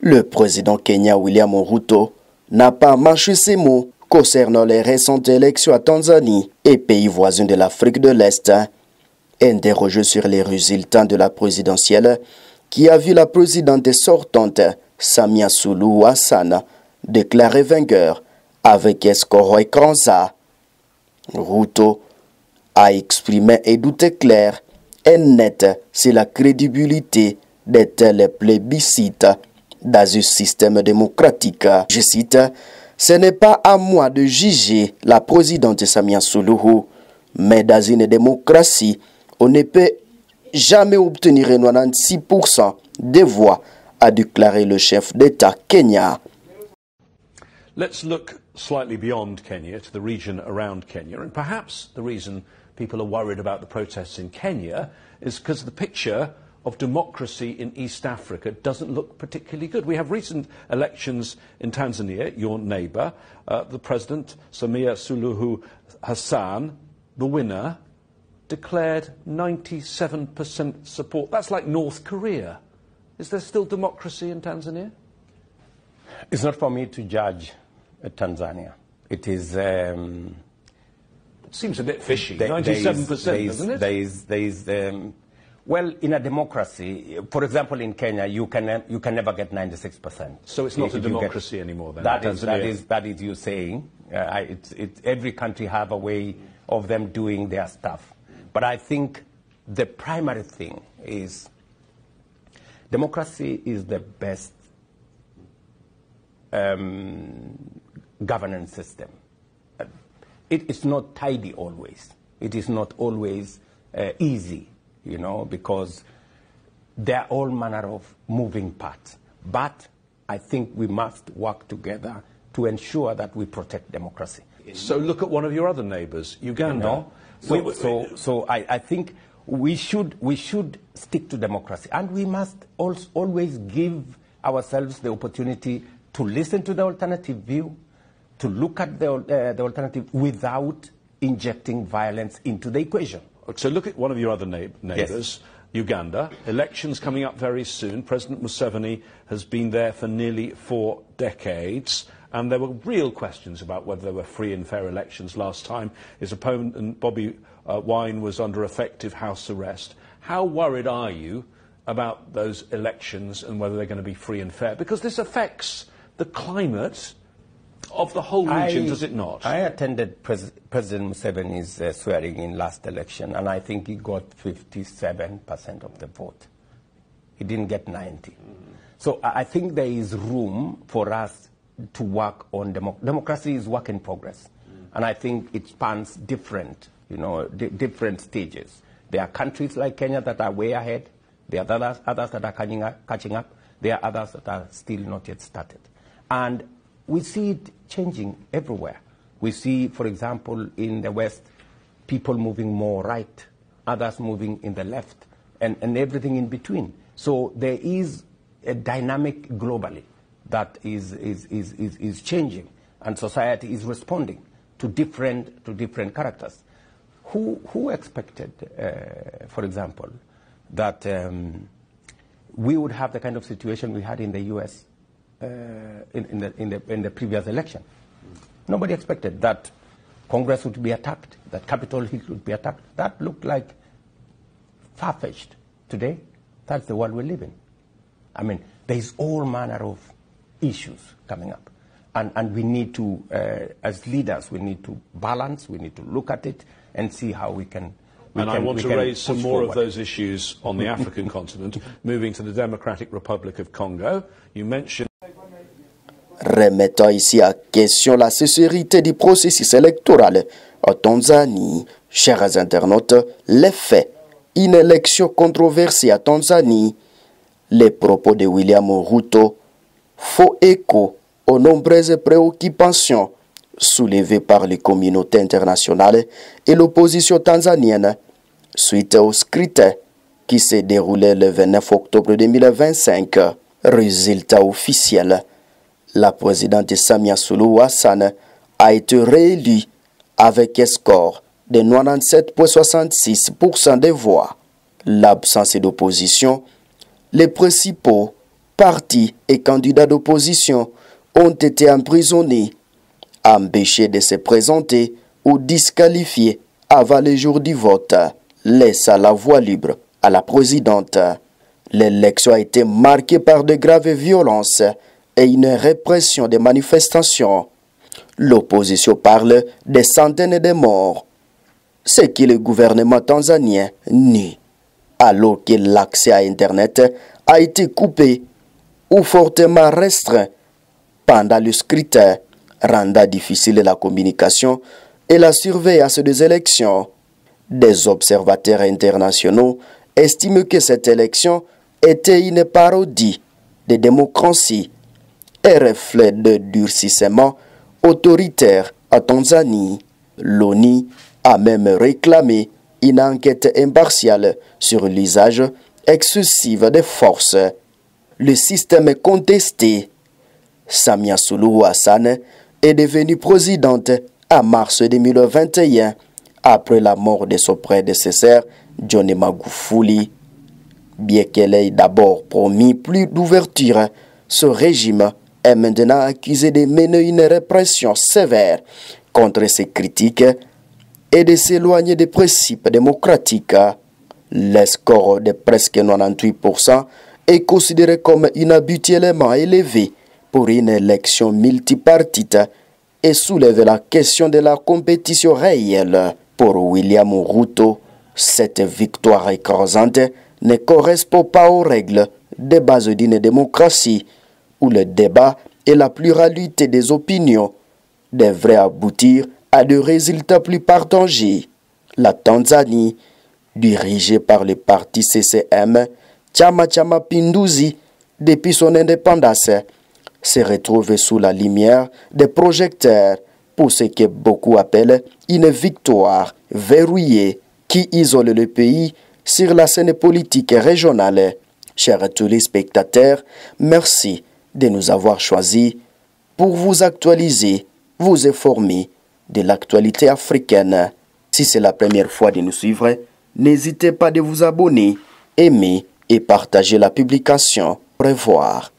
Le président kenyan William Ruto n'a pas mâché ses mots concernant les récentes élections à Tanzanie et pays voisins de l'Afrique de l'Est. Interrogé sur les résultats de la présidentielle qui a vu la présidente sortante Samia Suluhu Hassan déclarée vainqueur avec un score écrasant, Ruto a exprimé un doute clair et net sur la crédibilité de tels plébiscites dans un système démocratique. Je cite, « Ce n'est pas à moi de juger la présidente Samia Suluhu, mais dans une démocratie, on ne peut jamais obtenir 96% des voix », a déclaré le chef d'État Kenya. Let's look slightly beyond Kenya to the region around Kenya, and perhaps the reason people are worried about the protests in Kenya is because the picture of democracy in East Africa doesn't look particularly good. We have recent elections in Tanzania, your neighbour, the President, Samia Suluhu Hassan, the winner, declared 97% support. That's like North Korea. Is there still democracy in Tanzania? It's not for me to judge Tanzania. It is... seems a bit fishy, 97%, doesn't it? Well, in a democracy, for example, in Kenya, you can never get 96%. So it's not a democracy anymore then? That is you saying. Every country have a way of them doing their stuff. But I think the primary thing is democracy is the best governance system. It's not tidy always. It is not always easy, you know, because there are all manner of moving parts. But I think we must work together to ensure that we protect democracy. So look at one of your other neighbours, Uganda. You know? So I think we should stick to democracy, and we must also always give ourselves the opportunity to listen to the alternative view, to look at the alternative without injecting violence into the equation. So look at one of your other neighbours, yes. Uganda. Elections coming up very soon. President Museveni has been there for nearly 4 decades. And there were real questions about whether there were free and fair elections last time. His opponent, Bobby Wine, was under effective house arrest. How worried are you about those elections and whether they're going to be free and fair? Because this affects the climate of the whole region, does it not? I attended President Museveni's swearing in last election, and I think he got 57% of the vote. He didn't get 90. So I think there is room for us to work on democracy is work in progress, and I think it spans different, different stages. There are countries like Kenya that are way ahead. There are others that are catching up. There are others that are still not yet started, and we see it changing everywhere. We see, for example, in the West, people moving more right, others moving in the left, and everything in between. So there is a dynamic globally that is changing, and society is responding to different characters. Who expected, for example, that we would have the kind of situation we had in the U.S. in the previous election? Nobody expected that Congress would be attacked, that Capitol Hill would be attacked. That looked like far-fetched. Today, that's the world we live in. I mean, there is all manner of issues coming up. And we need to, as leaders, we need to balance, we need to look at it and see how we can... I want to raise some more of those issues on the African continent, moving to the Democratic Republic of Congo. You mentioned... Remettant ici à question la sincérité du processus électoral en Tanzanie, chers internautes, les faits, une élection controversée à Tanzanie, les propos de William Ruto font écho aux nombreuses préoccupations soulevées par les communautés internationales et l'opposition tanzanienne suite au scrutin qui s'est déroulé le 29 octobre 2025. Résultat officiel, la présidente Samia Suluhu Hassan a été réélue avec un score de 97,66% des voix. L'absence d'opposition, les principaux partis et candidats d'opposition ont été emprisonnés, empêchés de se présenter ou disqualifiés avant le jour du vote, laissant la voie libre à la présidente. L'élection a été marquée par de graves violences et une répression des manifestations. L'opposition parle de centaines de morts, ce que le gouvernement tanzanien nie, alors que l'accès à Internet a été coupé ou fortement restreint pendant le scrutin, rendant difficile la communication et la surveillance des élections. Des observateurs internationaux estiment que cette élection était une parodie de démocratie et reflète le durcissement autoritaire à Tanzanie. L'ONU a même réclamé une enquête impartiale sur l'usage excessif des forces. Le système est contesté. Samia Suluhu Hassan est devenue présidente en mars 2021 après la mort de son prédécesseur John Magufuli. Bien qu'elle ait d'abord promis plus d'ouverture, ce régime est maintenant accusé de mener une répression sévère contre ses critiques et de s'éloigner des principes démocratiques. Le score de presque 98% est considéré comme inhabituellement élevé pour une élection multipartite et soulève la question de la compétition réelle. Pour William Ruto, cette victoire écrasante ne correspond pas aux règles de base d'une démocratie où le débat et la pluralité des opinions devraient aboutir à des résultats plus partagés. La Tanzanie, dirigée par le parti CCM, Chama cha Mapinduzi, depuis son indépendance, se retrouve sous la lumière des projecteurs pour ce que beaucoup appellent une victoire verrouillée qui isole le pays sur la scène politique régionale. Chers téléspectateurs, merci de nous avoir choisis pour vous actualiser, vous informer de l'actualité africaine. Si c'est la première fois de nous suivre, n'hésitez pas de vous abonner, aimer et partager la publication. Au revoir.